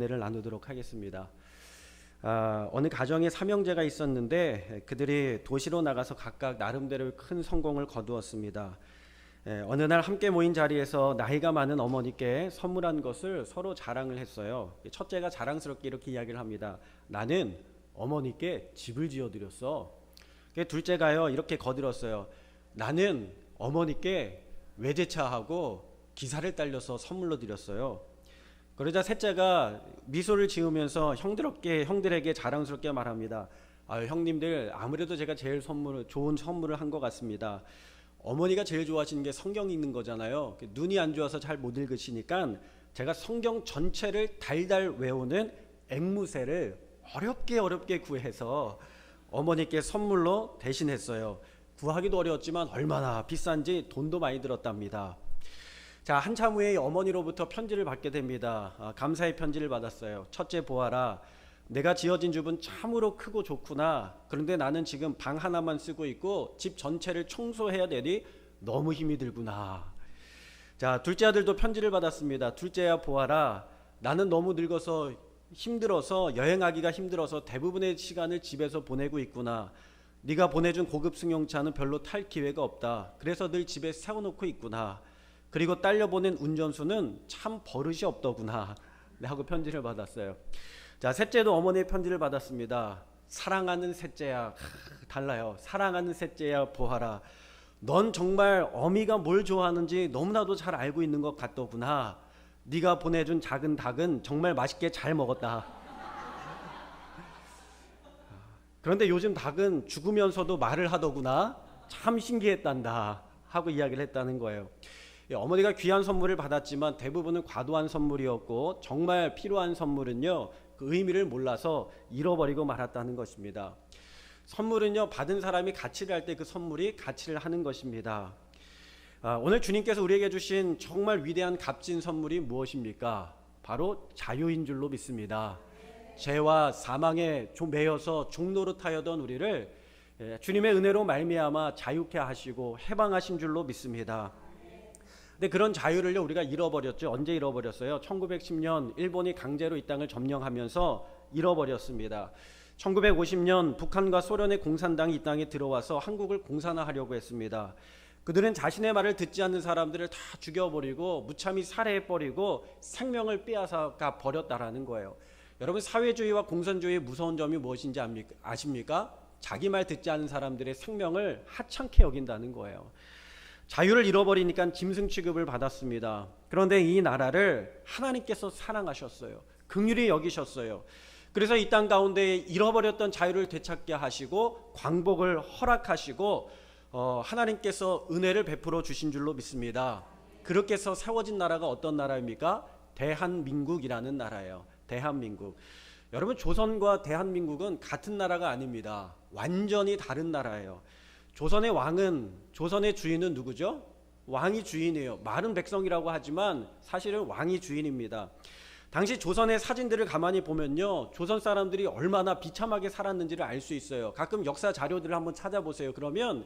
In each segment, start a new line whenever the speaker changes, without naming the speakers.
은혜를 나누도록 하겠습니다. 어느 가정에 삼형제가 있었는데 그들이 도시로 나가서 각각 나름대로 큰 성공을 거두었습니다. 어느 날 함께 모인 자리에서 나이가 많은 어머니께 선물한 것을 서로 자랑을 했어요. 첫째가 자랑스럽게 이렇게 이야기를 합니다. 나는 어머니께 집을 지어드렸어. 둘째가요 이렇게 거들었어요. 나는 어머니께 외제차하고 기사를 딸려서 선물로 드렸어요. 그러자 셋째가 미소를 지으면서 형들에게 자랑스럽게 말합니다. 형님들 아무래도 제가 제일 좋은 선물을 한 것 같습니다. 어머니가 제일 좋아하시는 게 성경 읽는 거잖아요. 눈이 안 좋아서 잘 못 읽으시니까 제가 성경 전체를 달달 외우는 앵무새를 어렵게 구해서 어머니께 선물로 대신했어요. 구하기도 어려웠지만 얼마나 비싼지 돈도 많이 들었답니다. 자, 한참 후에 어머니로부터 편지를 받게 됩니다. 감사의 편지를 받았어요. 첫째 보아라, 내가 지어진 집은 참으로 크고 좋구나. 그런데 나는 지금 방 하나만 쓰고 있고 집 전체를 청소해야 되니 너무 힘이 들구나. 자, 둘째 아들도 편지를 받았습니다. 둘째야 보아라, 나는 너무 늙어서 힘들어서 여행하기가 힘들어서 대부분의 시간을 집에서 보내고 있구나. 네가 보내준 고급 승용차는 별로 탈 기회가 없다. 그래서 늘 집에 세워놓고 있구나. 그리고 딸려 보낸 운전수는 참 버릇이 없더구나 하고 편지를 받았어요. 자, 셋째도 어머니의 편지를 받았습니다. 사랑하는 셋째야, 달라요. 사랑하는 셋째야 보아라, 넌 정말 어미가 뭘 좋아하는지 너무나도 잘 알고 있는 것 같더구나. 네가 보내준 작은 닭은 정말 맛있게 잘 먹었다. 그런데 요즘 닭은 죽으면서도 말을 하더구나. 참 신기했단다 하고 이야기를 했다는 거예요. 어머니가 귀한 선물을 받았지만 대부분은 과도한 선물이었고 정말 필요한 선물은요 그 의미를 몰라서 잃어버리고 말았다는 것입니다. 선물은요 받은 사람이 가치를 할 때 그 선물이 가치를 하는 것입니다. 오늘 주님께서 우리에게 주신 정말 위대한 값진 선물이 무엇입니까? 바로 자유인 줄로 믿습니다. 죄와 사망에 매여서 종노릇하여던 우리를 주님의 은혜로 말미암아 자유케 하시고 해방하신 줄로 믿습니다. 근데 그런 자유를요 우리가 잃어버렸죠. 언제 잃어버렸어요? 1910년 일본이 강제로 이 땅을 점령하면서 잃어버렸습니다. 1950년 북한과 소련의 공산당이 이 땅에 들어와서 한국을 공산화하려고 했습니다. 그들은 자신의 말을 듣지 않는 사람들을 다 죽여버리고 무참히 살해해버리고 생명을 빼앗아가 버렸다라는 거예요. 여러분, 사회주의와 공산주의의 무서운 점이 무엇인지 아십니까? 자기 말 듣지 않는 사람들의 생명을 하찮게 여긴다는 거예요. 자유를 잃어버리니까 짐승 취급을 받았습니다. 그런데 이 나라를 하나님께서 사랑하셨어요. 긍휼히 여기셨어요. 그래서 이 땅 가운데 잃어버렸던 자유를 되찾게 하시고 광복을 허락하시고 하나님께서 은혜를 베풀어 주신 줄로 믿습니다. 그렇게 해서 세워진 나라가 어떤 나라입니까? 대한민국이라는 나라예요. 대한민국. 여러분, 조선과 대한민국은 같은 나라가 아닙니다. 완전히 다른 나라예요. 조선의 왕은, 조선의 주인은 누구죠? 왕이 주인이에요. 말은 백성이라고 하지만 사실은 왕이 주인입니다. 당시 조선의 사진들을 가만히 보면요, 조선 사람들이 얼마나 비참하게 살았는지를 알 수 있어요. 가끔 역사 자료들을 한번 찾아보세요. 그러면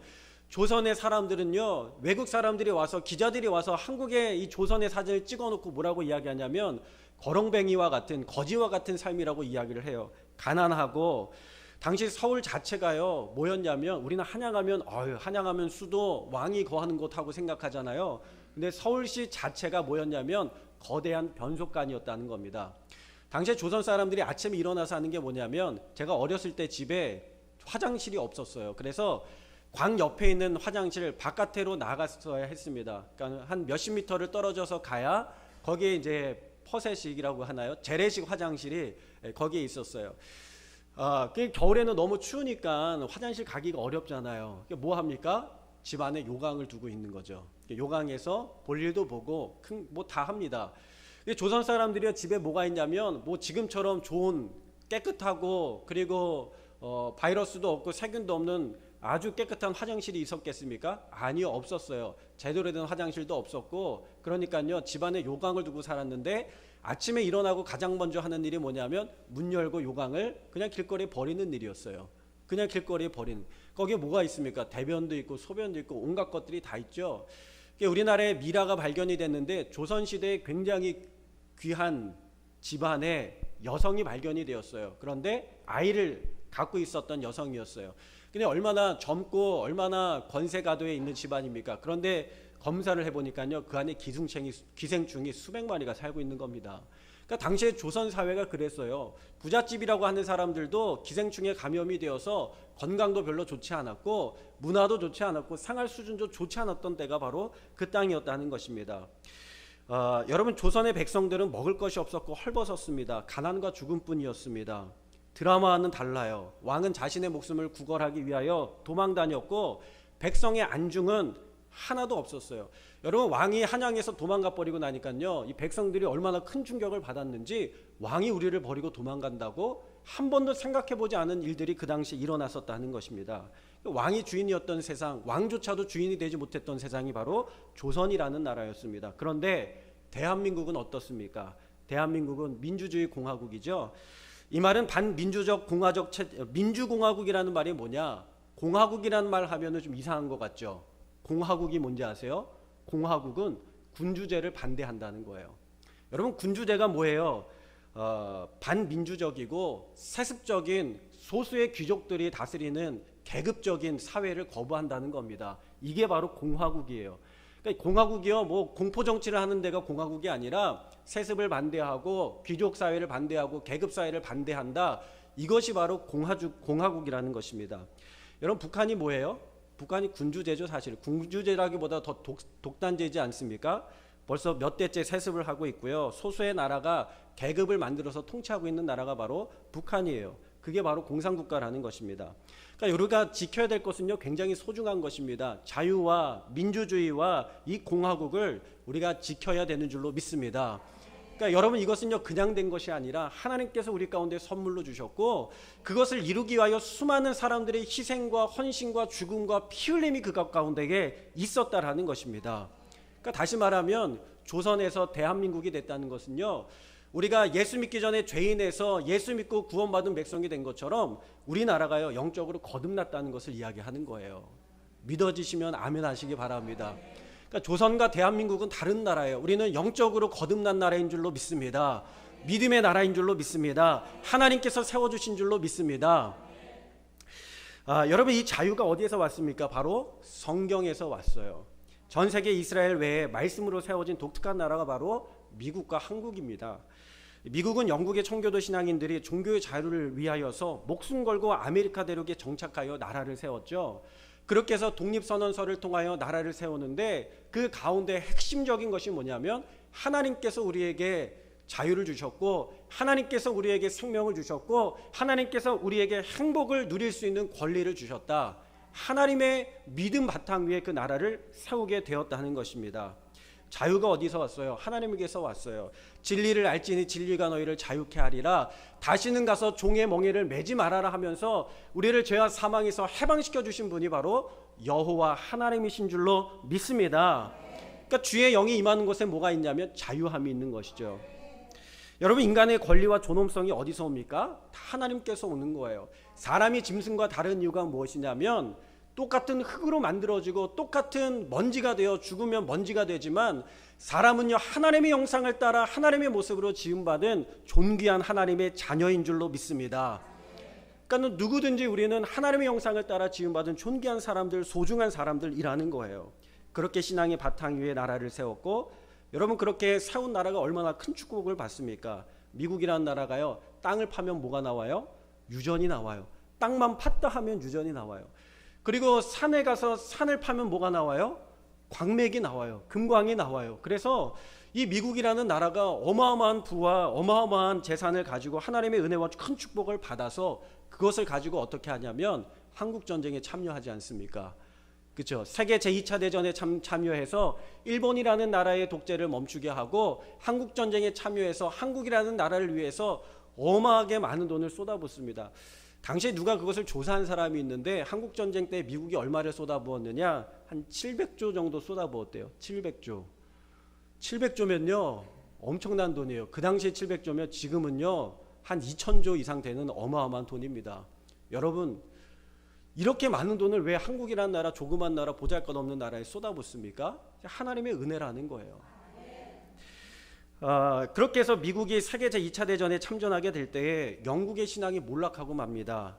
조선의 사람들은요, 외국 사람들이 와서, 기자들이 와서 한국의 이 조선의 사진을 찍어놓고 뭐라고 이야기하냐면 거렁뱅이와 같은, 거지와 같은 삶이라고 이야기를 해요. 가난하고. 당시 서울 자체가요 뭐였냐면, 우리는 한양하면 수도, 왕이 거하는 곳하고 생각하잖아요. 근데 서울시 자체가 뭐였냐면 거대한 변속관이었다는 겁니다. 당시에 조선 사람들이 아침에 일어나서 하는 게 뭐냐면, 제가 어렸을 때 집에 화장실이 없었어요. 그래서 광 옆에 있는 화장실 바깥으로 나갔어야 했습니다. 그러니까 한 몇십 미터를 떨어져서 가야 거기에 이제 퍼세식이라고 하나요? 재래식 화장실이 거기에 있었어요. 겨울에는 너무 추우니까 화장실 가기가 어렵잖아요. 뭐 합니까? 집 안에 요강을 두고 있는 거죠. 요강에서 볼일도 보고 뭐 다 합니다. 조선 사람들이 집에 뭐가 있냐면, 뭐 지금처럼 좋은 깨끗하고 그리고 바이러스도 없고 세균도 없는 아주 깨끗한 화장실이 있었겠습니까? 아니요, 없었어요. 제대로 된 화장실도 없었고, 그러니까요 집안에 요강을 두고 살았는데, 아침에 일어나고 가장 먼저 하는 일이 뭐냐면 문 열고 요강을 그냥 길거리에 버리는 일이었어요. 그냥 길거리에 버리는. 거기에 뭐가 있습니까? 대변도 있고 소변도 있고 온갖 것들이 다 있죠. 우리나라에 미라가 발견이 됐는데 조선시대에 굉장히 귀한 집안에 여성이 발견이 되었어요. 그런데 아이를 갖고 있었던 여성이었어요. 근데 얼마나 젊고 얼마나 권세가도에 있는 집안입니까? 그런데 검사를 해보니까요, 그 안에 기생충이 수백 마리가 살고 있는 겁니다. 그러니까 당시에 조선 사회가 그랬어요. 부잣집이라고 하는 사람들도 기생충에 감염이 되어서 건강도 별로 좋지 않았고 문화도 좋지 않았고 생활 수준도 좋지 않았던 때가 바로 그 땅이었다는 것입니다. 여러분, 조선의 백성들은 먹을 것이 없었고 헐벗었습니다. 가난과 죽음뿐이었습니다. 드라마와는 달라요. 왕은 자신의 목숨을 구걸하기 위하여 도망 다녔고 백성의 안중은 하나도 없었어요. 여러분, 왕이 한양에서 도망가 버리고 나니까요, 이 백성들이 얼마나 큰 충격을 받았는지, 왕이 우리를 버리고 도망간다고 한 번도 생각해 보지 않은 일들이 그 당시 일어났었다는 것입니다. 왕이 주인이었던 세상, 왕조차도 주인이 되지 못했던 세상이 바로 조선이라는 나라였습니다. 그런데 대한민국은 어떻습니까? 대한민국은 민주주의 공화국이죠. 이 말은 반민주적 공화적 민주공화국이라는 말이 뭐냐? 공화국이라는 말 하면은 좀 이상한 것 같죠. 공화국이 뭔지 아세요? 공화국은 군주제를 반대한다는 거예요. 여러분, 군주제가 뭐예요? 반민주적이고 세습적인 소수의 귀족들이 다스리는 계급적인 사회를 거부한다는 겁니다. 이게 바로 공화국이에요. 그러니까 공화국이요, 뭐 공포 정치를 하는 데가 공화국이 아니라 세습을 반대하고 귀족 사회를 반대하고 계급 사회를 반대한다. 이것이 바로 공화국이라는 것입니다. 여러분, 북한이 뭐예요? 북한이 군주제죠. 사실 군주제라기보다 더 독단제지 않습니까? 벌써 몇 대째 세습을 하고 있고요. 소수의 나라가 계급을 만들어서 통치하고 있는 나라가 바로 북한이에요. 그게 바로 공산국가라는 것입니다. 그러니까 우리가 지켜야 될 것은요, 굉장히 소중한 것입니다. 자유와 민주주의와 이 공화국을 우리가 지켜야 되는 줄로 믿습니다. 그러니까 여러분, 이것은요 그냥 된 것이 아니라 하나님께서 우리 가운데 선물로 주셨고, 그것을 이루기 위하여 수많은 사람들의 희생과 헌신과 죽음과 피 흘림이 그 가운데에 있었다라는 것입니다. 그러니까 다시 말하면 조선에서 대한민국이 됐다는 것은요, 우리가 예수 믿기 전에 죄인에서 예수 믿고 구원받은 백성이 된 것처럼 우리나라가요 영적으로 거듭났다는 것을 이야기하는 거예요. 믿어지시면 아멘 하시기 바랍니다. 그러니까 조선과 대한민국은 다른 나라예요. 우리는 영적으로 거듭난 나라인 줄로 믿습니다. 믿음의 나라인 줄로 믿습니다. 하나님께서 세워주신 줄로 믿습니다. 여러분, 이 자유가 어디에서 왔습니까? 바로 성경에서 왔어요. 전 세계 이스라엘 외에 말씀으로 세워진 독특한 나라가 바로 미국과 한국입니다. 미국은 영국의 청교도 신앙인들이 종교의 자유를 위하여서 목숨 걸고 아메리카 대륙에 정착하여 나라를 세웠죠. 그렇게 해서 독립선언서를 통하여 나라를 세우는데, 그 가운데 핵심적인 것이 뭐냐면 하나님께서 우리에게 자유를 주셨고, 하나님께서 우리에게 생명을 주셨고, 하나님께서 우리에게 행복을 누릴 수 있는 권리를 주셨다. 하나님의 믿음 바탕 위에 그 나라를 세우게 되었다는 것입니다. 자유가 어디서 왔어요? 하나님에게서 왔어요. 진리를 알지니 진리가 너희를 자유케 하리라. 다시는 가서 종의 멍에를 매지 말아라 하면서 우리를 죄와 사망에서 해방시켜 주신 분이 바로 여호와 하나님이신 줄로 믿습니다. 그러니까 주의 영이 임하는 곳에 뭐가 있냐면 자유함이 있는 것이죠. 여러분, 인간의 권리와 존엄성이 어디서 옵니까? 다 하나님께서 오는 거예요. 사람이 짐승과 다른 이유가 무엇이냐면, 똑같은 흙으로 만들어지고 똑같은 먼지가 되어 죽으면 먼지가 되지만, 사람은요 하나님의 형상을 따라 하나님의 모습으로 지음받은 존귀한 하나님의 자녀인 줄로 믿습니다. 그러니까 누구든지 우리는 하나님의 형상을 따라 지음받은 존귀한 사람들, 소중한 사람들이라는 거예요. 그렇게 신앙의 바탕 위에 나라를 세웠고, 여러분, 그렇게 세운 나라가 얼마나 큰 축복을 받습니까? 미국이라는 나라가요, 땅을 파면 뭐가 나와요? 유전이 나와요. 땅만 팠다 하면 유전이 나와요. 그리고 산에 가서 산을 파면 뭐가 나와요? 광맥이 나와요. 금광이 나와요. 그래서 이 미국이라는 나라가 어마어마한 부와 어마어마한 재산을 가지고 하나님의 은혜와 큰 축복을 받아서 그것을 가지고 어떻게 하냐면 한국전쟁에 참여하지 않습니까? 그렇죠. 세계 제2차 대전에 참여해서 일본이라는 나라의 독재를 멈추게 하고 한국전쟁에 참여해서 한국이라는 나라를 위해서 어마하게 많은 돈을 쏟아붓습니다. 당시에 누가 그것을 조사한 사람이 있는데, 한국전쟁 때 미국이 얼마를 쏟아부었느냐? 한 700조 정도 쏟아부었대요. 700조. 700조면요 엄청난 돈이에요. 그 당시에 700조면 지금은요 한 2000조 이상 되는 어마어마한 돈입니다. 여러분, 이렇게 많은 돈을 왜 한국이라는 나라, 조그만 나라, 보잘것없는 나라에 쏟아붓습니까? 하나님의 은혜라는 거예요. 그렇게 해서 미국이 세계 제2차 대전에 참전하게 될 때에 영국의 신앙이 몰락하고 맙니다.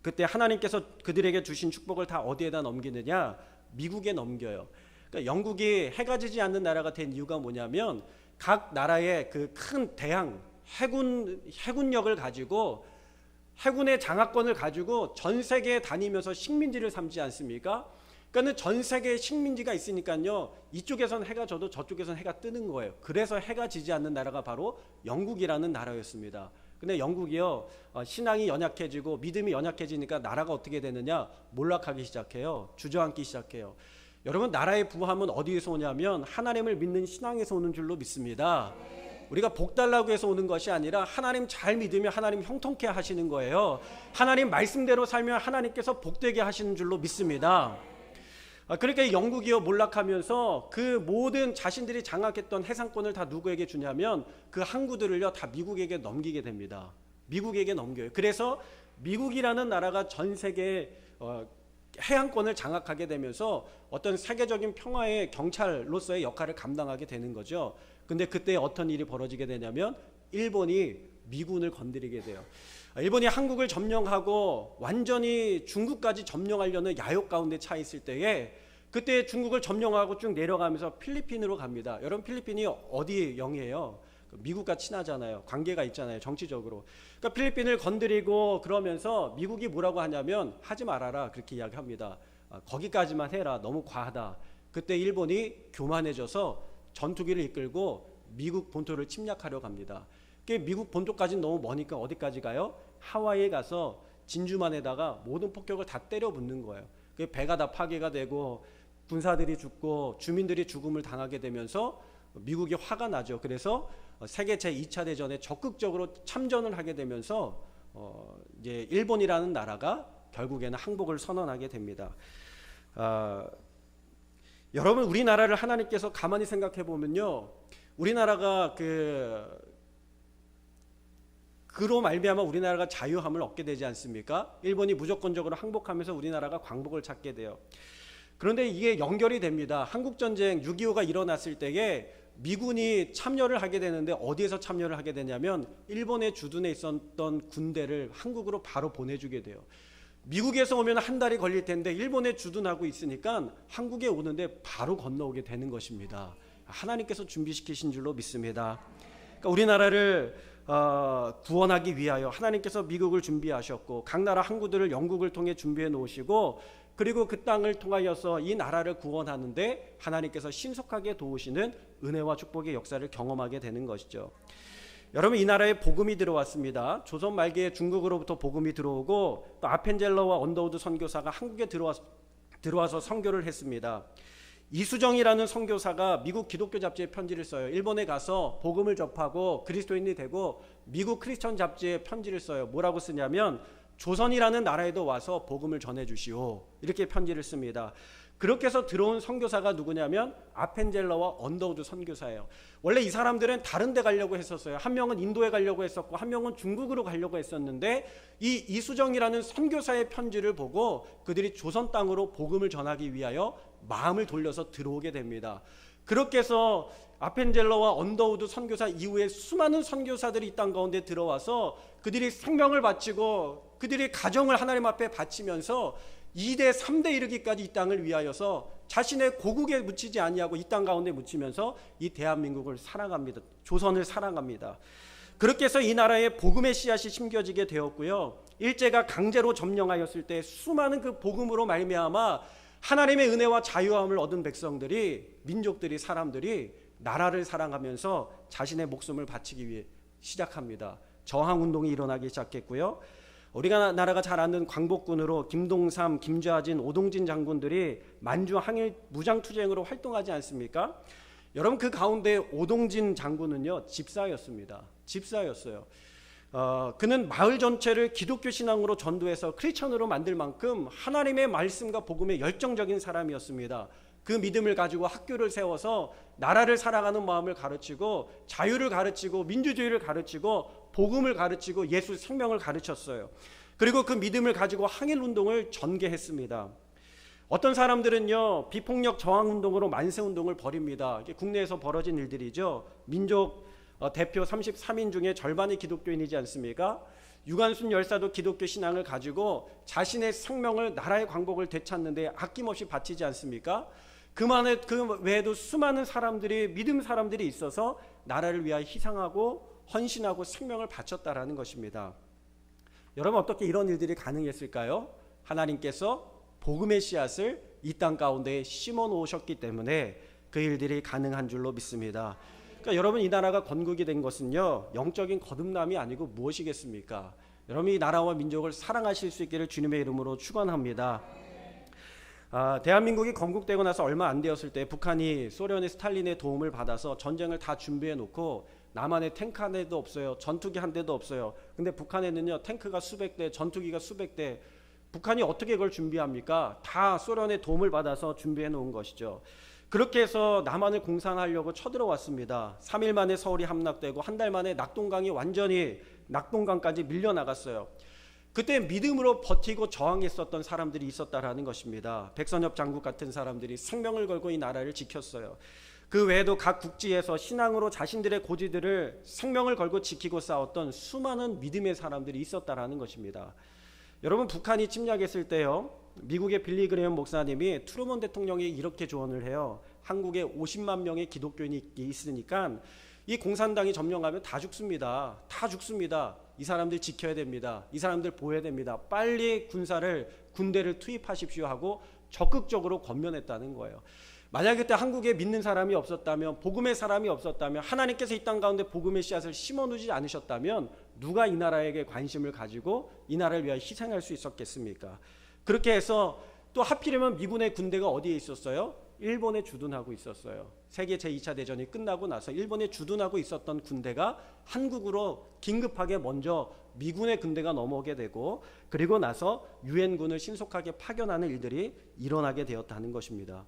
그때 하나님께서 그들에게 주신 축복을 다 어디에다 넘기느냐? 미국에 넘겨요. 그러니까 영국이 해가 지지 않는 나라가 된 이유가 뭐냐면 각 나라의 그 큰 대항 해군력을 가지고 해군의 장악권을 가지고 전 세계에 다니면서 식민지를 삼지 않습니까? 그러니까 전 세계에 식민지가 있으니까요. 이쪽에선 해가 져도 저쪽에선 해가 뜨는 거예요. 그래서 해가 지지 않는 나라가 바로 영국이라는 나라였습니다. 근데 영국이요, 신앙이 연약해지고 믿음이 연약해지니까 나라가 어떻게 되느냐? 몰락하기 시작해요. 주저앉기 시작해요. 여러분, 나라의 부함은 어디에서 오냐면 하나님을 믿는 신앙에서 오는 줄로 믿습니다. 우리가 복 달라고 해서 오는 것이 아니라 하나님 잘 믿으면 하나님 형통케 하시는 거예요. 하나님 말씀대로 살면 하나님께서 복되게 하시는 줄로 믿습니다. 그러니까 영국이요, 몰락하면서 그 모든 자신들이 장악했던 해상권을 다 누구에게 주냐면 그 항구들을요 다 미국에게 넘기게 됩니다. 미국에게 넘겨요. 그래서 미국이라는 나라가 전 세계 해안권을 장악하게 되면서 어떤 세계적인 평화의 경찰로서의 역할을 감당하게 되는 거죠. 근데 그때 어떤 일이 벌어지게 되냐면 일본이 미군을 건드리게 돼요. 일본이 한국을 점령하고 완전히 중국까지 점령하려는 야욕 가운데 차 있을 때에 그때 중국을 점령하고 쭉 내려가면서 필리핀으로 갑니다. 여러분, 필리핀이 어디 영이에요? 미국과 친하잖아요. 관계가 있잖아요. 정치적으로. 그러니까 필리핀을 건드리고 그러면서 미국이 뭐라고 하냐면 하지 말아라, 그렇게 이야기합니다. 거기까지만 해라, 너무 과하다. 그때 일본이 교만해져서 전투기를 이끌고 미국 본토를 침략하려 갑니다. 미국 본토까지는 너무 머니까 어디까지 가요? 하와이에 가서 진주만에다가 모든 폭격을 다 때려 붓는 거예요. 배가 다 파괴가 되고 군사들이 죽고 주민들이 죽음을 당하게 되면서 미국이 화가 나죠. 그래서 세계 제2차 대전에 적극적으로 참전을 하게 되면서 이제 일본이라는 나라가 결국에는 항복을 선언하게 됩니다. 여러분, 우리나라를 하나님께서 가만히 생각해 보면요, 우리나라가 그로 말미암아 우리나라가 자유함을 얻게 되지 않습니까? 일본이 무조건적으로 항복하면서 우리나라가 광복을 찾게 돼요. 그런데 이게 연결이 됩니다. 한국전쟁 6.25가 일어났을 때에 미군이 참여를 하게 되는데 어디에서 참여를 하게 되냐면 일본의 주둔에 있었던 군대를 한국으로 바로 보내주게 돼요. 미국에서 오면 한 달이 걸릴 텐데 일본에 주둔하고 있으니까 한국에 오는데 바로 건너오게 되는 것입니다. 하나님께서 준비시키신 줄로 믿습니다. 그러니까 우리나라를 구원하기 위하여 하나님께서 미국을 준비하셨고 각 나라 항구들을 영국을 통해 준비해 놓으시고 그리고 그 땅을 통하여서 이 나라를 구원하는데 하나님께서 신속하게 도우시는 은혜와 축복의 역사를 경험하게 되는 것이죠. 여러분, 이 나라에 복음이 들어왔습니다. 조선 말기에 중국으로부터 복음이 들어오고 또 아펜젤러와 언더우드 선교사가 한국에 들어와서 선교를 했습니다. 이수정이라는 선교사가 미국 기독교 잡지에 편지를 써요. 일본에 가서 복음을 접하고 그리스도인이 되고 미국 크리스천 잡지에 편지를 써요. 뭐라고 쓰냐면 조선이라는 나라에도 와서 복음을 전해주시오, 이렇게 편지를 씁니다. 그렇게 해서 들어온 선교사가 누구냐면 아펜젤러와 언더우드 선교사예요. 원래 이 사람들은 다른 데 가려고 했었어요. 한 명은 인도에 가려고 했었고 한 명은 중국으로 가려고 했었는데 이 이수정이라는 선교사의 편지를 보고 그들이 조선 땅으로 복음을 전하기 위하여 마음을 돌려서 들어오게 됩니다. 그렇게 해서 아펜젤러와 언더우드 선교사 이후에 수많은 선교사들이 이 땅 가운데 들어와서 그들이 생명을 바치고 그들이 가정을 하나님 앞에 바치면서 2대 3대 이르기까지 이 땅을 위하여서 자신의 고국에 묻히지 아니하고 이 땅 가운데 묻히면서 이 대한민국을 사랑합니다. 조선을 사랑합니다. 그렇게 해서 이 나라에 복음의 씨앗이 심겨지게 되었고요. 일제가 강제로 점령하였을 때 수많은 그 복음으로 말미암아 하나님의 은혜와 자유함을 얻은 백성들이, 민족들이, 사람들이 나라를 사랑하면서 자신의 목숨을 바치기 위해 시작합니다. 저항운동이 일어나기 시작했고요. 우리가 나라가 잘 아는 광복군으로 김동삼, 김좌진, 오동진 장군들이 만주 항일 무장투쟁으로 활동하지 않습니까? 여러분, 그 가운데 오동진 장군은요 집사였습니다. 집사였어요. 그는 마을 전체를 기독교 신앙으로 전도해서 크리스천으로 만들 만큼 하나님의 말씀과 복음에 열정적인 사람이었습니다. 그 믿음을 가지고 학교를 세워서 나라를 사랑하는 마음을 가르치고 자유를 가르치고 민주주의를 가르치고 복음을 가르치고 예수 생명을 가르쳤어요. 그리고 그 믿음을 가지고 항일운동을 전개했습니다. 어떤 사람들은요 비폭력 저항운동으로 만세운동을 벌입니다. 이게 국내에서 벌어진 일들이죠. 민족 대표 33인 중에 절반이 기독교인이지 않습니까? 유관순 열사도 기독교 신앙을 가지고 자신의 생명을 나라의 광복을 되찾는데 아낌없이 바치지 않습니까? 그 외에도 수많은 사람들이 믿음 사람들이 있어서 나라를 위하여 희생하고 헌신하고 생명을 바쳤다라는 것입니다. 여러분 어떻게 이런 일들이 가능했을까요? 하나님께서 복음의 씨앗을 이 땅 가운데 심어 놓으셨기 때문에 그 일들이 가능한 줄로 믿습니다. 그러니까 여러분 이 나라가 건국이 된 것은요 영적인 거듭남이 아니고 무엇이겠습니까? 여러분 이 나라와 민족을 사랑하실 수 있기를 주님의 이름으로 축원합니다. 대한민국이 건국되고 나서 얼마 안 되었을 때 북한이 소련의 스탈린의 도움을 받아서 전쟁을 다 준비해 놓고 남한에 탱크 한 대도 없어요. 전투기 한 대도 없어요. 근데 북한에는요 탱크가 수백 대, 전투기가 수백 대. 북한이 어떻게 그걸 준비합니까? 다 소련의 도움을 받아서 준비해 놓은 것이죠. 그렇게 해서 남한을 공산하려고 쳐들어왔습니다. 3일 만에 서울이 함락되고 한 달 만에 낙동강이 완전히 낙동강까지 밀려나갔어요. 그때 믿음으로 버티고 저항했었던 사람들이 있었다라는 것입니다. 백선엽 장국 같은 사람들이 생명을 걸고 이 나라를 지켰어요. 그 외에도 각 국지에서 신앙으로 자신들의 고지들을 생명을 걸고 지키고 싸웠던 수많은 믿음의 사람들이 있었다라는 것입니다. 여러분 북한이 침략했을 때요 미국의 빌리 그레엄 목사님이 트루먼 대통령이 이렇게 조언을 해요. 한국에 50만 명의 기독교인이 있으니까 이 공산당이 점령하면 다 죽습니다. 다 죽습니다. 이 사람들 지켜야 됩니다. 이 사람들 보호해야 됩니다. 빨리 군대를 투입하십시오 하고 적극적으로 권면했다는 거예요. 만약 그때 한국에 믿는 사람이 없었다면, 복음의 사람이 없었다면, 하나님께서 이 땅 가운데 복음의 씨앗을 심어놓지 않으셨다면 누가 이 나라에게 관심을 가지고 이 나라를 위하여 희생할 수 있었겠습니까? 그렇게 해서 또 하필이면 미군의 군대가 어디에 있었어요? 일본에 주둔하고 있었어요. 세계 제2차 대전이 끝나고 나서 일본에 주둔하고 있었던 군대가 한국으로 긴급하게 먼저 미군의 군대가 넘어오게 되고 그리고 나서 유엔군을 신속하게 파견하는 일들이 일어나게 되었다는 것입니다.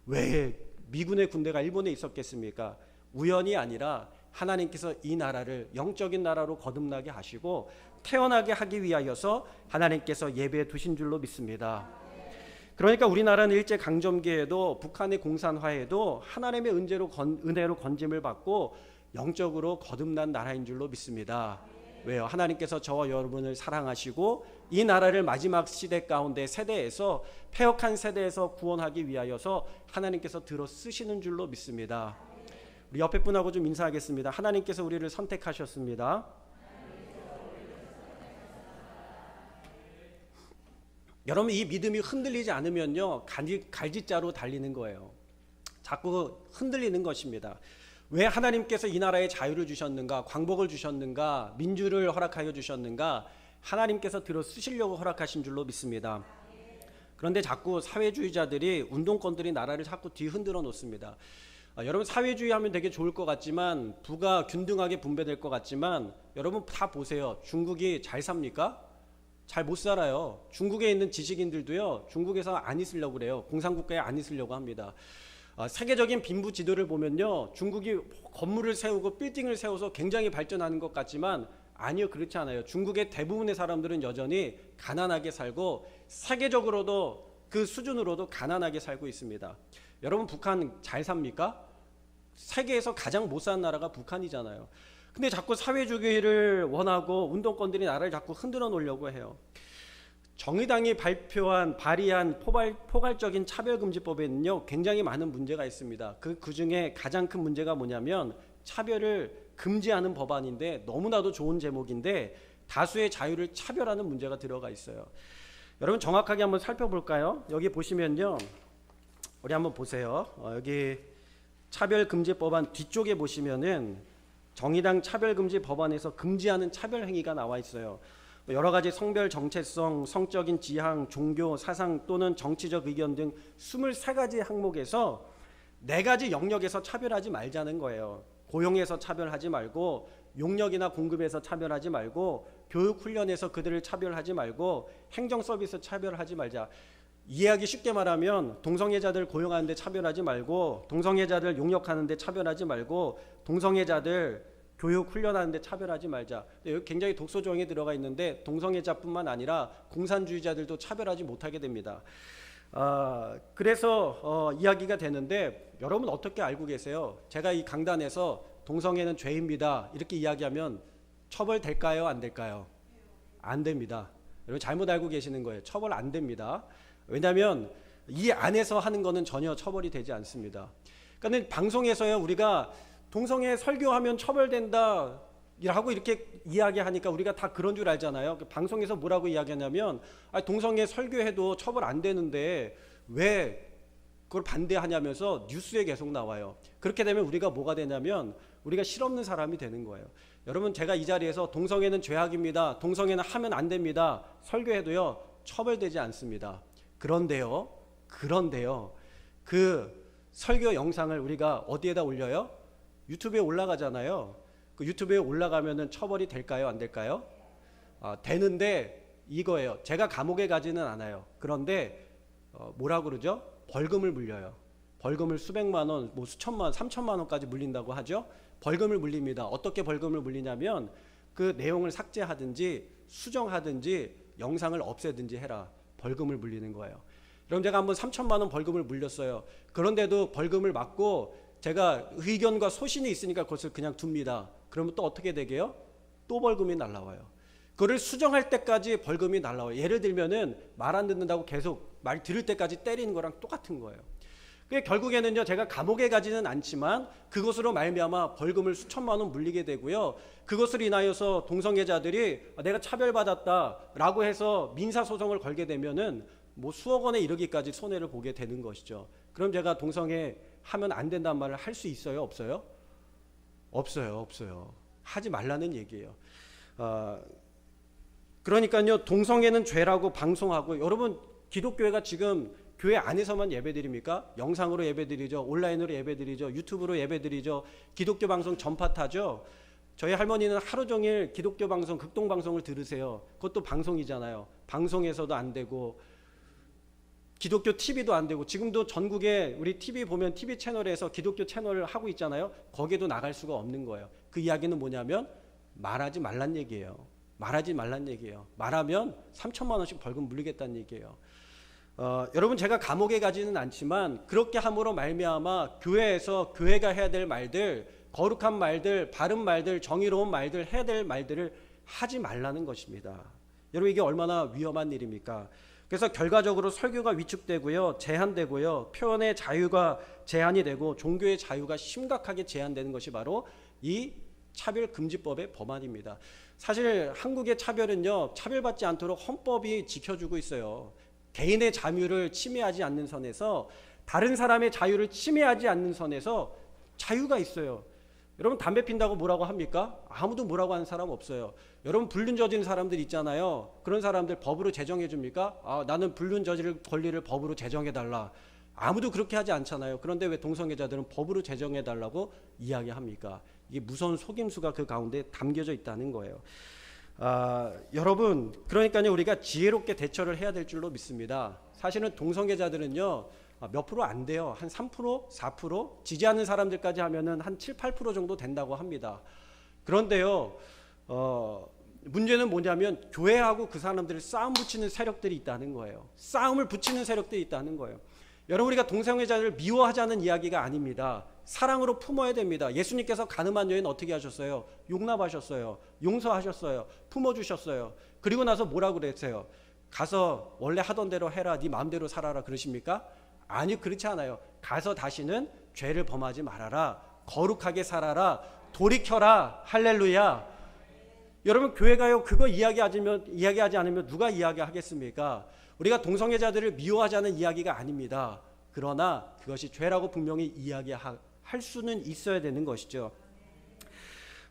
왜 미군의 군대가 일본에 있었겠습니까? 우연이 아니라 하나님께서 이 나라를 영적인 나라로 거듭나게 하시고 태어나게 하기 위하여서 하나님께서 예배에 두신 줄로 믿습니다. 그러니까 우리나라는 일제강점기에도 북한의 공산화에도 하나님의 은혜로 건짐을 받고 영적으로 거듭난 나라인 줄로 믿습니다. 왜요? 하나님께서 저와 여러분을 사랑하시고 이 나라를 마지막 시대 가운데 세대에서 패역한 세대에서 구원하기 위하여서 하나님께서 들어 쓰시는 줄로 믿습니다. 우리 옆에 분하고 좀 인사하겠습니다. 하나님께서 우리를 선택하셨습니다. 여러분 이 믿음이 흔들리지 않으면요 갈짓자로 달리는 거예요. 자꾸 흔들리는 것입니다. 왜 하나님께서 이 나라에 자유를 주셨는가, 광복을 주셨는가, 민주를 허락하여 주셨는가? 하나님께서 들어 쓰시려고 허락하신 줄로 믿습니다. 그런데 자꾸 사회주의자들이 운동권들이 나라를 자꾸 뒤흔들어 놓습니다. 여러분 사회주의 하면 되게 좋을 것 같지만 부가 균등하게 분배될 것 같지만 여러분 다 보세요. 중국이 잘 삽니까? 잘 못 살아요. 중국에 있는 지식인들도요 중국에서 안 있으려고 그래요. 공산국가에 안 있으려고 합니다. 세계적인 빈부 지도를 보면요 중국이 건물을 세우고 빌딩을 세워서 굉장히 발전하는 것 같지만 아니요, 그렇지 않아요. 중국의 대부분의 사람들은 여전히 가난하게 살고 세계적으로도 그 수준으로도 가난하게 살고 있습니다. 여러분 북한 잘 삽니까? 세계에서 가장 못 사는 나라가 북한이잖아요. 근데 자꾸 사회주의를 원하고 운동권들이 나라를 자꾸 흔들어 놓으려고 해요. 정의당이 발의한 포괄적인 차별금지법에는요 굉장히 많은 문제가 있습니다. 그 중에 가장 큰 문제가 뭐냐면 차별을 금지하는 법안인데 너무나도 좋은 제목인데 다수의 자유를 차별하는 문제가 들어가 있어요. 여러분 정확하게 한번 살펴볼까요? 여기 보시면요 우리 한번 보세요. 여기 차별금지법안 뒤쪽에 보시면은 정의당 차별금지 법안에서 금지하는 차별행위가 나와 있어요. 여러 가지 성별 정체성, 성적인 지향, 종교, 사상 또는 정치적 의견 등 23가지 항목에서 4가지 영역에서 차별하지 말자는 거예요. 고용에서 차별하지 말고, 용역이나 공급에서 차별하지 말고, 교육 훈련에서 그들을 차별하지 말고, 행정 서비스 차별하지 말자. 이해하기 쉽게 말하면 동성애자들 고용하는데 차별하지 말고, 동성애자들 용역하는데 차별하지 말고, 동성애자들 교육 훈련하는데 차별하지 말자. 여기 굉장히 독소 조항이 들어가 있는데 동성애자뿐만 아니라 공산주의자들도 차별하지 못하게 됩니다. 그래서 이야기가 되는데 여러분 어떻게 알고 계세요? 제가 이 강단에서 동성애는 죄입니다. 이렇게 이야기하면 처벌될까요? 안 될까요? 안 됩니다. 여러분 잘못 알고 계시는 거예요. 처벌 안 됩니다. 왜냐하면 이 안에서 하는 거는 전혀 처벌이 되지 않습니다. 그러니까 방송에서요 우리가 동성애 설교하면 처벌된다 라고 이렇게 이야기하니까 우리가 다 그런 줄 알잖아요. 방송에서 뭐라고 이야기하냐면 동성애 설교해도 처벌 안 되는데 왜 그걸 반대하냐면서 뉴스에 계속 나와요. 그렇게 되면 우리가 뭐가 되냐면 우리가 실없는 사람이 되는 거예요. 여러분 제가 이 자리에서 동성애는 죄악입니다. 동성애는 하면 안 됩니다. 설교해도요 처벌되지 않습니다. 그런데요 그 설교 영상을 우리가 어디에다 올려요? 유튜브에 올라가잖아요. 그 유튜브에 올라가면은 처벌이 될까요? 안 될까요? 되는데 이거예요. 제가 감옥에 가지는 않아요. 그런데 뭐라고 그러죠? 벌금을 물려요. 벌금을 수백만 원, 뭐 수천만 원, 3천만 원까지 물린다고 하죠. 벌금을 물립니다. 어떻게 벌금을 물리냐면 그 내용을 삭제하든지 수정하든지 영상을 없애든지 해라. 벌금을 물리는 거예요. 그럼 제가 한번 3천만 원 벌금을 물렸어요. 그런데도 벌금을 맞고 제가 의견과 소신이 있으니까 그것을 그냥 둡니다. 그러면 또 어떻게 되게요? 또 벌금이 날라와요. 그거를 수정할 때까지 벌금이 날라와요. 예를 들면은 말 안 듣는다고 계속 말 들을 때까지 때리는 거랑 똑같은 거예요. 결국에는요 제가 감옥에 가지는 않지만 그것으로 말미암아 벌금을 수천만 원 물리게 되고요. 그것을 인하여서 동성애자들이 내가 차별받았다라고 해서 민사소송을 걸게 되면은 뭐 수억 원에 이르기까지 손해를 보게 되는 것이죠. 그럼 제가 동성애 하면 안 된다는 말을 할 수 있어요? 없어요? 없어요. 하지 말라는 얘기예요. 그러니까요 동성애는 죄라고 방송하고 여러분 기독교회가 지금 교회 안에서만 예배드립니까? 영상으로 예배드리죠. 온라인으로 예배드리죠. 유튜브로 예배드리죠. 기독교 방송 전파 타죠. 저희 할머니는 하루 종일 기독교 방송, 극동 방송을 들으세요. 그것도 방송이잖아요. 방송에서도 안 되고 기독교 TV도 안 되고 지금도 전국에 우리 TV 보면 TV 채널에서 기독교 채널을 하고 있잖아요. 거기에도 나갈 수가 없는 거예요. 그 이야기는 뭐냐면 말하지 말란 얘기예요. 말하지 말란 얘기예요. 말하면 3천만 원씩 벌금 물리겠다는 얘기예요. 여러분 제가 감옥에 가지는 않지만 그렇게 함으로 말미암아 교회에서 교회가 해야 될 말들, 거룩한 말들, 바른 말들, 정의로운 말들, 해야 될 말들을 하지 말라는 것입니다. 여러분 이게 얼마나 위험한 일입니까? 그래서 결과적으로 설교가 위축되고요, 제한되고요, 표현의 자유가 제한이 되고 종교의 자유가 심각하게 제한되는 것이 바로 이 차별금지법의 법안입니다. 사실 한국의 차별은요 차별받지 않도록 헌법이 지켜주고 있어요. 개인의 자유를 침해하지 않는 선에서 다른 사람의 자유를 침해하지 않는 선에서 자유가 있어요. 여러분 담배 핀다고 뭐라고 합니까? 아무도 뭐라고 하는 사람 없어요. 여러분 불륜 저지른 사람들 있잖아요. 그런 사람들 법으로 제정해 줍니까? 나는 불륜 저지를 권리를 법으로 제정해 달라. 아무도 그렇게 하지 않잖아요. 그런데 왜 동성애자들은 법으로 제정해 달라고 이야기합니까? 이게 무서운 속임수가 그 가운데 담겨져 있다는 거예요. 여러분 그러니까요 우리가 지혜롭게 대처를 해야 될 줄로 믿습니다. 사실은 동성애자들은요 몇 프로 안 돼요. 한 3%, 4%, 지지하는 사람들까지 하면은 한 7, 8% 정도 된다고 합니다. 그런데요 문제는 뭐냐면 교회하고 그 사람들을 싸움 붙이는 세력들이 있다는 거예요. 싸움을 붙이는 세력들이 있다는 거예요. 여러분 우리가 동성애자를 미워하자는 이야기가 아닙니다. 사랑으로 품어야 됩니다. 예수님께서 가늠한 여인 어떻게 하셨어요? 용납하셨어요. 용서하셨어요. 품어주셨어요. 그리고 나서 뭐라고 그랬어요? 가서 원래 하던 대로 해라. 네 마음대로 살아라 그러십니까? 아니 그렇지 않아요. 가서 다시는 죄를 범하지 말아라. 거룩하게 살아라. 돌이켜라. 할렐루야. 여러분 교회가요 그거 이야기하지 않으면 누가 이야기하겠습니까? 우리가 동성애자들을 미워하자는 이야기가 아닙니다. 그러나 그것이 죄라고 분명히 이야기할 수는 있어야 되는 것이죠.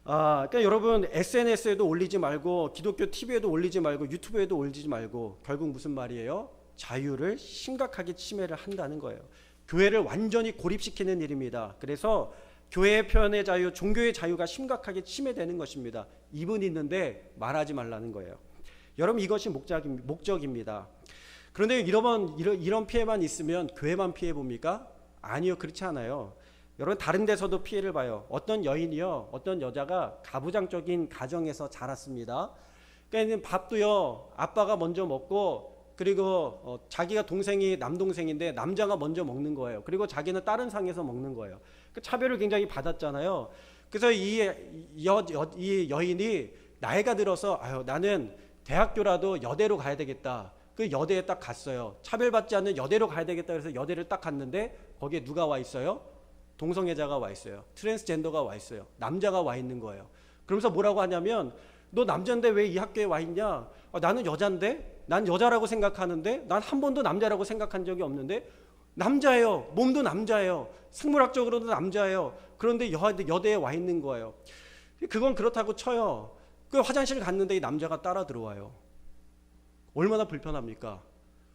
그러니까 여러분 SNS에도 올리지 말고 기독교 TV에도 올리지 말고 유튜브에도 올리지 말고 결국 무슨 말이에요? 자유를 심각하게 침해를 한다는 거예요. 교회를 완전히 고립시키는 일입니다. 그래서 교회의 표현의 자유, 종교의 자유가 심각하게 침해되는 것입니다. 입은 있는데 말하지 말라는 거예요. 여러분 이것이 목적입니다. 그런데 이런 피해만 있으면 교회만 피해 봅니까? 아니요, 그렇지 않아요. 여러분 다른 데서도 피해를 봐요. 어떤 여인이요, 어떤 여자가 가부장적인 가정에서 자랐습니다. 그러니까 밥도요 아빠가 먼저 먹고 그리고 자기가 동생이 남동생인데 남자가 먼저 먹는 거예요. 그리고 자기는 다른 상에서 먹는 거예요. 그 차별을 굉장히 받았잖아요. 그래서 이 여인이 나이가 들어서 나는 대학교라도 여대로 가야 되겠다. 그 여대에 딱 갔어요. 차별받지 않는 여대로 가야 되겠다. 그래서 여대를 딱 갔는데 거기에 누가 와 있어요? 동성애자가 와 있어요. 트랜스젠더가 와 있어요. 남자가 와 있는 거예요. 그러면서 뭐라고 하냐면 너 남자인데 왜 이 학교에 와 있냐? 나는 여잔데? 난 여자라고 생각하는데 난 한 번도 남자라고 생각한 적이 없는데 남자예요. 몸도 남자예요. 생물학적으로도 남자예요. 그런데 여대에 와 있는 거예요. 그건 그렇다고 쳐요. 그 화장실 갔는데 이 남자가 따라 들어와요. 얼마나 불편합니까?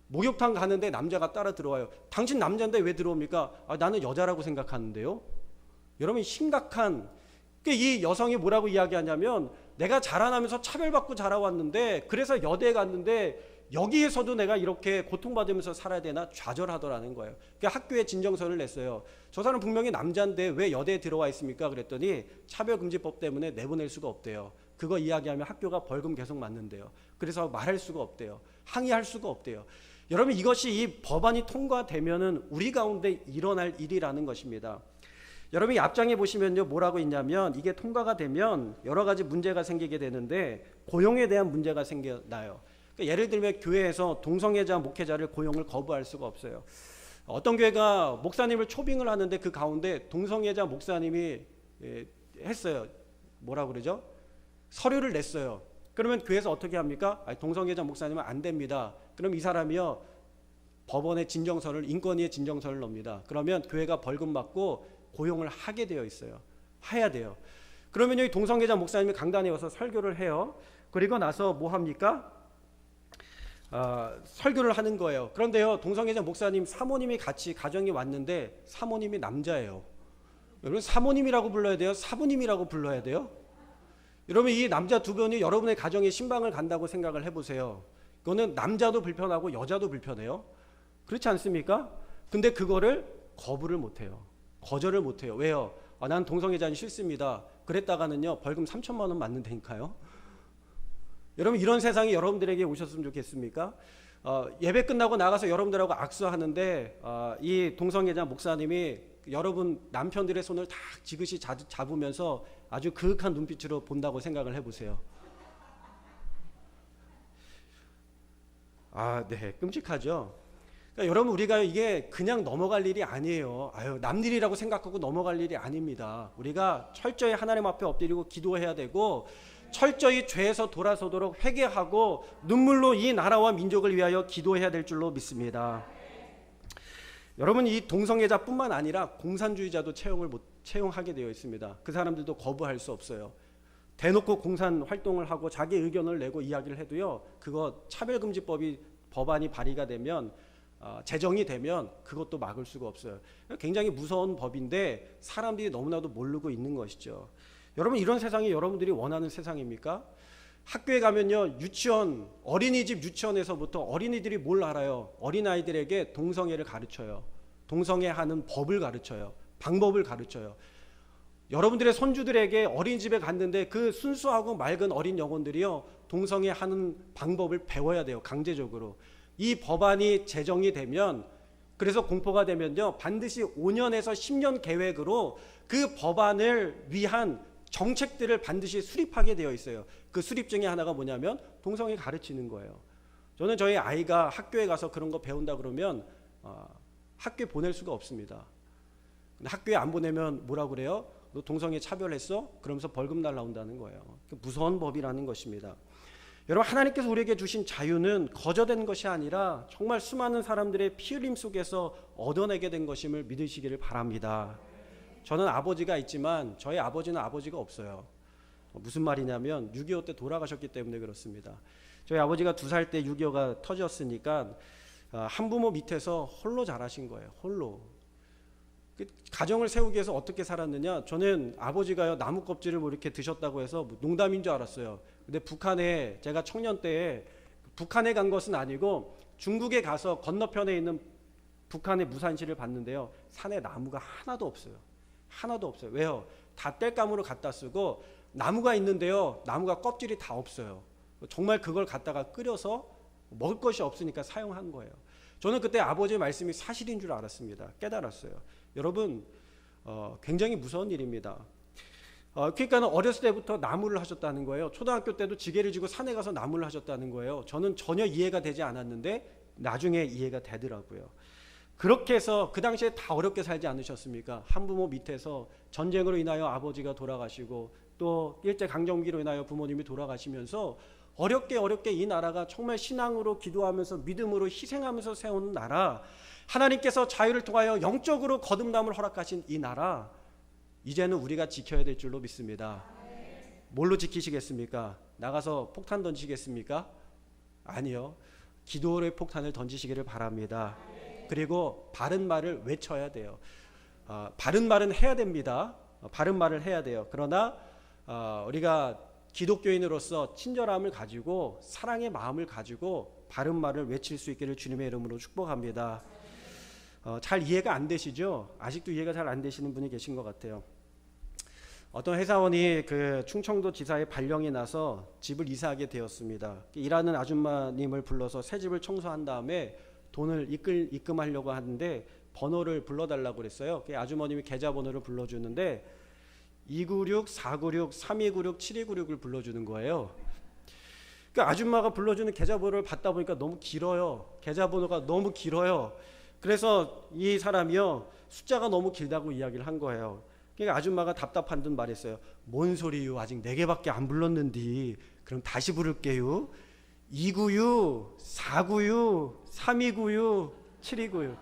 목욕탕 가는데 남자가 따라 들어와요. 당신 남자인데 왜 들어옵니까? 나는 여자라고 생각하는데요. 여러분 심각한 이 여성이 뭐라고 이야기하냐면 내가 자라나면서 차별받고 자라왔는데 그래서 여대에 갔는데 여기에서도 내가 이렇게 고통받으면서 살아야 되나 좌절하더라는 거예요. 그러니까 학교에 진정서를 냈어요. 저 사람 분명히 남자인데 왜 여대에 들어와 있습니까? 그랬더니 차별금지법 때문에 내보낼 수가 없대요. 그거 이야기하면 학교가 벌금 계속 맞는데요. 그래서 말할 수가 없대요. 항의할 수가 없대요. 여러분 이것이 이 법안이 통과되면은 우리 가운데 일어날 일이라는 것입니다. 여러분이 앞장에 보시면요 뭐라고 있냐면 이게 통과가 되면 여러 가지 문제가 생기게 되는데 고용에 대한 문제가 생겨나요. 그러니까 예를 들면 교회에서 동성애자 목회자를 고용을 거부할 수가 없어요. 어떤 교회가 목사님을 초빙을 하는데 그 가운데 동성애자 목사님이 했어요. 뭐라고 그러죠? 서류를 냈어요. 그러면 교회에서 어떻게 합니까? 동성애자 목사님은 안 됩니다. 그럼 이 사람이요 법원에 진정서를 인권위에 진정서를 넣습니다. 그러면 교회가 벌금 받고 고용을 하게 되어 있어요. 해야 돼요. 그러면 여기 동성애자 목사님이 강단에 와서 설교를 해요. 그리고 나서 뭐 합니까? 설교를 하는 거예요. 그런데요 동성애자 목사님 사모님이 같이 가정에 왔는데 사모님이 남자예요. 여러분 사모님이라고 불러야 돼요? 사부님이라고 불러야 돼요? 여러분 이 남자 두 분이 여러분의 가정에 신방을 간다고 생각을 해보세요. 그거는 남자도 불편하고 여자도 불편해요. 그렇지 않습니까? 근데 그거를 거부를 못해요. 거절을 못해요. 왜요? 난 동성애자는 싫습니다. 그랬다가는요 벌금 3천만 원 맞는다니까요. 여러분 이런 세상이 여러분들에게 오셨으면 좋겠습니까? 예배 끝나고 나가서 여러분들하고 악수하는데 이 동성애자 목사님이 여러분 남편들의 손을 다 지그시 잡으면서 아주 그윽한 눈빛으로 본다고 생각을 해보세요. 네, 끔찍하죠. 그러니까 여러분 우리가 이게 그냥 넘어갈 일이 아니에요. 남일이라고 생각하고 넘어갈 일이 아닙니다. 우리가 철저히 하나님 앞에 엎드리고 기도해야 되고 철저히 죄에서 돌아서도록 회개하고 눈물로 이 나라와 민족을 위하여 기도해야 될 줄로 믿습니다. 여러분 이 동성애자뿐만 아니라 공산주의자도 채용하게 되어 있습니다. 그 사람들도 거부할 수 없어요. 대놓고 공산 활동을 하고 자기 의견을 내고 이야기를 해도요 그거 차별금지법이 법안이 발의가 되면 제정이 되면 그것도 막을 수가 없어요. 굉장히 무서운 법인데 사람들이 너무나도 모르고 있는 것이죠. 여러분 이런 세상이 여러분들이 원하는 세상입니까? 학교에 가면요 유치원 어린이집 유치원에서부터 어린이들이 뭘 알아요? 어린아이들에게 동성애를 가르쳐요. 동성애하는 법을 가르쳐요. 방법을 가르쳐요. 여러분들의 손주들에게 어린이집에 갔는데 그 순수하고 맑은 어린 영혼들이요 동성애하는 방법을 배워야 돼요. 강제적으로. 이 법안이 제정이 되면 그래서 공포가 되면요 반드시 5년에서 10년 계획으로 그 법안을 위한 정책들을 반드시 수립하게 되어 있어요. 그 수립 중에 하나가 뭐냐면 동성애 가르치는 거예요. 저는 저희 아이가 학교에 가서 그런 거 배운다 그러면 학교에 보낼 수가 없습니다. 근데 학교에 안 보내면 뭐라고 그래요? 너 동성애 차별했어? 그러면서 벌금 날라온다는 거예요. 무서운 법이라는 것입니다. 여러분 하나님께서 우리에게 주신 자유는 거저된 것이 아니라 정말 수많은 사람들의 피 흘림 속에서 얻어내게 된 것임을 믿으시기를 바랍니다. 저는 아버지가 있지만 저희 아버지는 아버지가 없어요. 무슨 말이냐면 6.25 때 돌아가셨기 때문에 그렇습니다. 저희 아버지가 2살 때 6.25가 터졌으니까 한부모 밑에서 홀로 자라신 거예요. 홀로. 가정을 세우기 위해서 어떻게 살았느냐. 저는 아버지가요 나무 껍질을 뭐 이렇게 드셨다고 해서 농담인 줄 알았어요. 근데 북한에 제가 청년 때에 북한에 간 것은 아니고 중국에 가서 건너편에 있는 북한의 무산시를 봤는데요. 산에 나무가 하나도 없어요. 하나도 없어요. 왜요? 다 땔감으로 갖다 쓰고 나무가 있는데요. 나무가 껍질이 다 없어요. 정말 그걸 갖다가 끓여서 먹을 것이 없으니까 사용한 거예요. 저는 그때 아버지의 말씀이 사실인 줄 알았습니다. 깨달았어요. 여러분 굉장히 무서운 일입니다. 그러니까 어렸을 때부터 나무를 하셨다는 거예요. 초등학교 때도 지게를 지고 산에 가서 나무를 하셨다는 거예요. 저는 전혀 이해가 되지 않았는데 나중에 이해가 되더라고요. 그렇게 해서 그 당시에 다 어렵게 살지 않으셨습니까? 한부모 밑에서 전쟁으로 인하여 아버지가 돌아가시고 또 일제강점기로 인하여 부모님이 돌아가시면서 어렵게 이 나라가 정말 신앙으로 기도하면서 믿음으로 희생하면서 세우는 나라, 하나님께서 자유를 통하여 영적으로 거듭남을 허락하신 이 나라, 이제는 우리가 지켜야 될 줄로 믿습니다. 뭘로 지키시겠습니까? 나가서 폭탄 던지시겠습니까? 아니요. 기도의 폭탄을 던지시기를 바랍니다. 그리고 바른 말을 외쳐야 돼요. 바른 말은 해야 됩니다. 바른 말을 해야 돼요. 그러나 우리가 기독교인으로서 친절함을 가지고 사랑의 마음을 가지고 바른 말을 외칠 수 있기를 주님의 이름으로 축복합니다. 잘 이해가 안 되시죠? 아직도 이해가 잘 안 되시는 분이 계신 것 같아요. 어떤 회사원이 그 충청도 지사에 발령이 나서 집을 이사하게 되었습니다. 일하는 아줌마님을 불러서 새 집을 청소한 다음에 돈을 입금하려고 하는데 번호를 불러달라고 그랬어요. 그 아주머님이 계좌번호를 불러주는데 296, 496, 3296, 7296을 불러주는 거예요. 그 아줌마가 불러주는 계좌번호를 받다 보니까 너무 길어요. 계좌번호가 너무 길어요. 그래서 이 사람이요, 숫자가 너무 길다고 이야기를 한 거예요. 그러니까 아줌마가 답답한 듯 말했어요. 뭔 소리요? 아직 4개밖에 안 불렀는데. 그럼 다시 부를게요. 296, 496, 3296, 7296.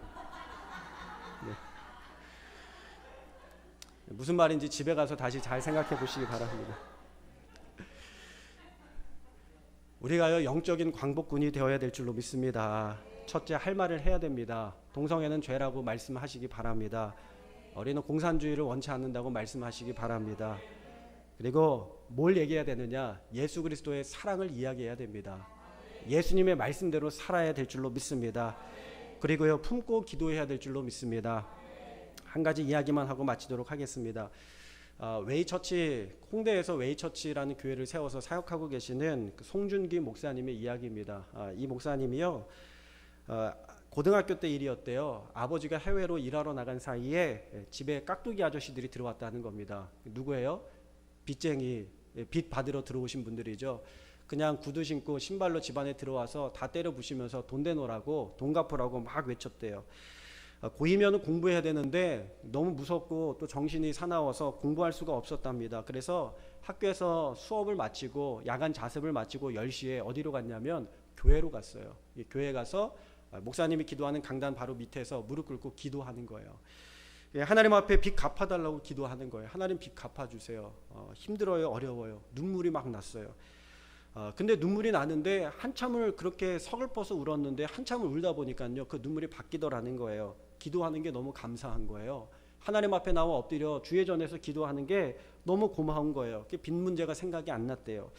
네. 무슨 말인지 집에 가서 다시 잘 생각해 보시기 바랍니다. 우리가요, 영적인 광복군이 되어야 될 줄로 믿습니다. 첫째, 할 말을 해야 됩니다. 동성애는 죄라고 말씀하시기 바랍니다. 우리는 공산주의를 원치 않는다고 말씀하시기 바랍니다. 그리고 뭘 얘기해야 되느냐? 예수 그리스도의 사랑을 이야기해야 됩니다. 예수님의 말씀대로 살아야 될 줄로 믿습니다. 그리고요, 품고 기도해야 될 줄로 믿습니다. 한 가지 이야기만 하고 마치도록 하겠습니다. 웨이처치, 홍대에서 웨이처치라는 교회를 세워서 사역하고 계시는 그 송준기 목사님의 이야기입니다. 이 목사님이요, 고등학교 때 일이었대요. 아버지가 해외로 일하러 나간 사이에 집에 깍두기 아저씨들이 들어왔다는 겁니다. 누구예요? 빚쟁이, 빚 받으러 들어오신 분들이죠. 그냥 구두 신고 신발로 집안에 들어와서 다 때려 부시면서 돈 내놓으라고, 돈 갚으라고 막 외쳤대요. 고2면 공부해야 되는데 너무 무섭고 또 정신이 사나워서 공부할 수가 없었답니다. 그래서 학교에서 수업을 마치고 야간 자습을 마치고 10시에 어디로 갔냐면 교회로 갔어요. 교회 가서 목사님이 기도하는 강단 바로 밑에서 무릎 꿇고 기도하는 거예요. 하나님 앞에 빚 갚아달라고 기도하는 거예요. 하나님 빚 갚아주세요. 힘들어요, 어려워요. 눈물이 막 났어요. 근데 눈물이 나는데 한참을 그렇게 서글퍼서 울었는데 한참을 울다 보니까요, 그 눈물이 바뀌더라는 거예요. 기도하는 게 너무 감사한 거예요. 하나님 앞에 나와 엎드려 주의 전에서 기도하는 게 너무 고마운 거예요. 빚 문제가 생각이 안 났대요.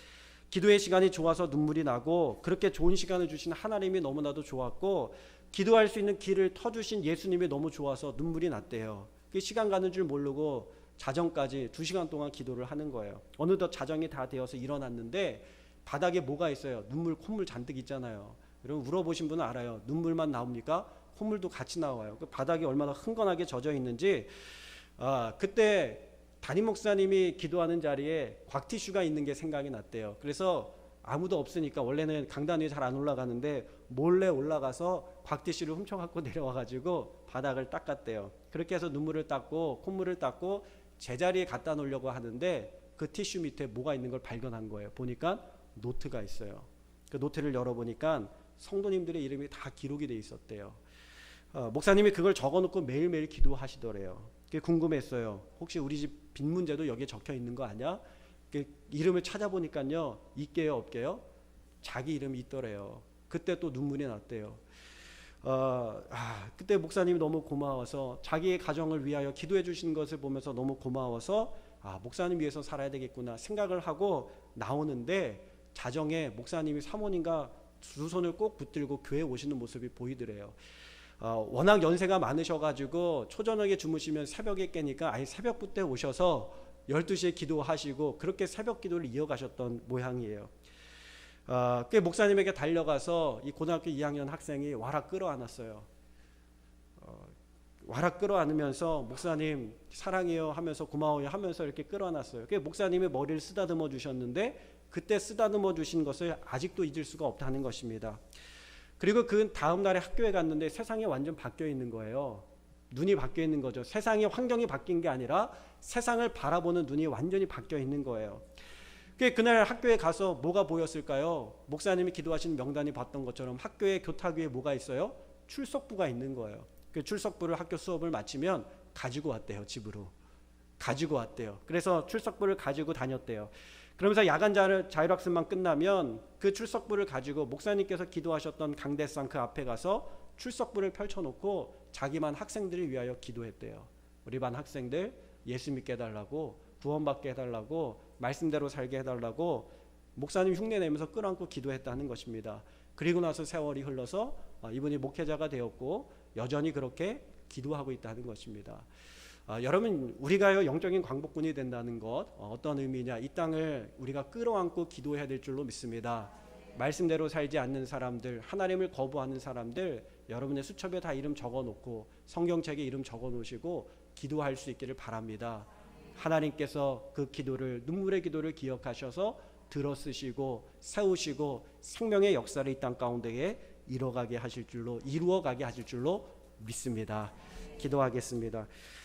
기도의 시간이 좋아서 눈물이 나고, 그렇게 좋은 시간을 주신 하나님이 너무나도 좋았고, 기도할 수 있는 길을 터주신 예수님이 너무 좋아서 눈물이 났대요. 그 시간 가는 줄 모르고 자정까지 2시간 동안 기도를 하는 거예요. 어느덧 자정이 다 되어서 일어났는데 바닥에 뭐가 있어요? 눈물, 콧물 잔뜩 있잖아요. 여러분 울어보신 분은 알아요. 눈물만 나옵니까? 콧물도 같이 나와요. 그 바닥이 얼마나 흥건하게 젖어 있는지. 그때 담임 목사님이 기도하는 자리에 곽티슈가 있는 게 생각이 났대요. 그래서 아무도 없으니까 원래는 강단 위에 잘 안 올라가는데 몰래 올라가서 곽티슈를 훔쳐갖고 내려와가지고 바닥을 닦았대요. 그렇게 해서 눈물을 닦고 콧물을 닦고 제자리에 갖다 놓으려고 하는데 그 티슈 밑에 뭐가 있는 걸 발견한 거예요. 보니까 노트가 있어요. 그 노트를 열어보니까 성도님들의 이름이 다 기록이 돼 있었대요. 목사님이 그걸 적어놓고 매일매일 기도하시더래요. 그게 궁금했어요. 혹시 우리 집 빚 문제도 여기에 적혀 있는 거 아니야? 그 이름을 찾아보니까요, 있게요, 없게요? 자기 이름이 있더래요. 그때 또 눈물이 났대요. 그때 목사님이 너무 고마워서, 자기의 가정을 위하여 기도해 주신 것을 보면서 너무 고마워서 목사님 위해서 살아야 되겠구나 생각을 하고 나오는데, 자정에 목사님이 사모님과 두 손을 꼭 붙들고 교회에 오시는 모습이 보이더래요. 워낙 연세가 많으셔가지고 초저녁에 주무시면 새벽에 깨니까 아예 새벽부 때 오셔서 12시에 기도하시고 그렇게 새벽 기도를 이어가셨던 모양이에요. 그 목사님에게 달려가서 이 고등학교 2학년 학생이 와라 끌어안았어요. 와락 끌어안으면서 목사님 사랑해요 하면서 고마워요 하면서 이렇게 끌어안았어요. 그 목사님이 머리를 쓰다듬어 주셨는데 그때 쓰다듬어 주신 것을 아직도 잊을 수가 없다는 것입니다. 그리고 그 다음 날에 학교에 갔는데 세상이 완전 바뀌어 있는 거예요. 눈이 바뀌어 있는 거죠. 세상의 환경이 바뀐 게 아니라 세상을 바라보는 눈이 완전히 바뀌어 있는 거예요. 그날 학교에 가서 뭐가 보였을까요? 목사님이 기도하신 명단이 봤던 것처럼 학교의 교탁위에 뭐가 있어요? 출석부가 있는 거예요. 그 출석부를 학교 수업을 마치면 가지고 왔대요. 집으로 가지고 왔대요. 그래서 출석부를 가지고 다녔대요. 그러면서 야간 자율학습만 끝나면 그 출석부를 가지고 목사님께서 기도하셨던 강대상 그 앞에 가서 출석부를 펼쳐놓고 자기만 학생들을 위하여 기도했대요. 우리 반 학생들 예수 믿게 해달라고, 구원받게 해달라고, 말씀대로 살게 해달라고 목사님 흉내내면서 끌어안고 기도했다는 것입니다. 그리고 나서 세월이 흘러서 이분이 목회자가 되었고 여전히 그렇게 기도하고 있다는 것입니다. 여러분, 우리가요 영적인 광복군이 된다는 것 어떤 의미냐? 이 땅을 우리가 끌어안고 기도해야 될 줄로 믿습니다. 말씀대로 살지 않는 사람들, 하나님을 거부하는 사람들, 여러분의 수첩에 다 이름 적어놓고 성경책에 이름 적어놓으시고 기도할 수 있기를 바랍니다. 하나님께서 그 기도를, 눈물의 기도를 기억하셔서 들어쓰시고 세우시고 생명의 역사를 이 땅 가운데에 이루어가게 하실 줄로 믿습니다. 기도하겠습니다.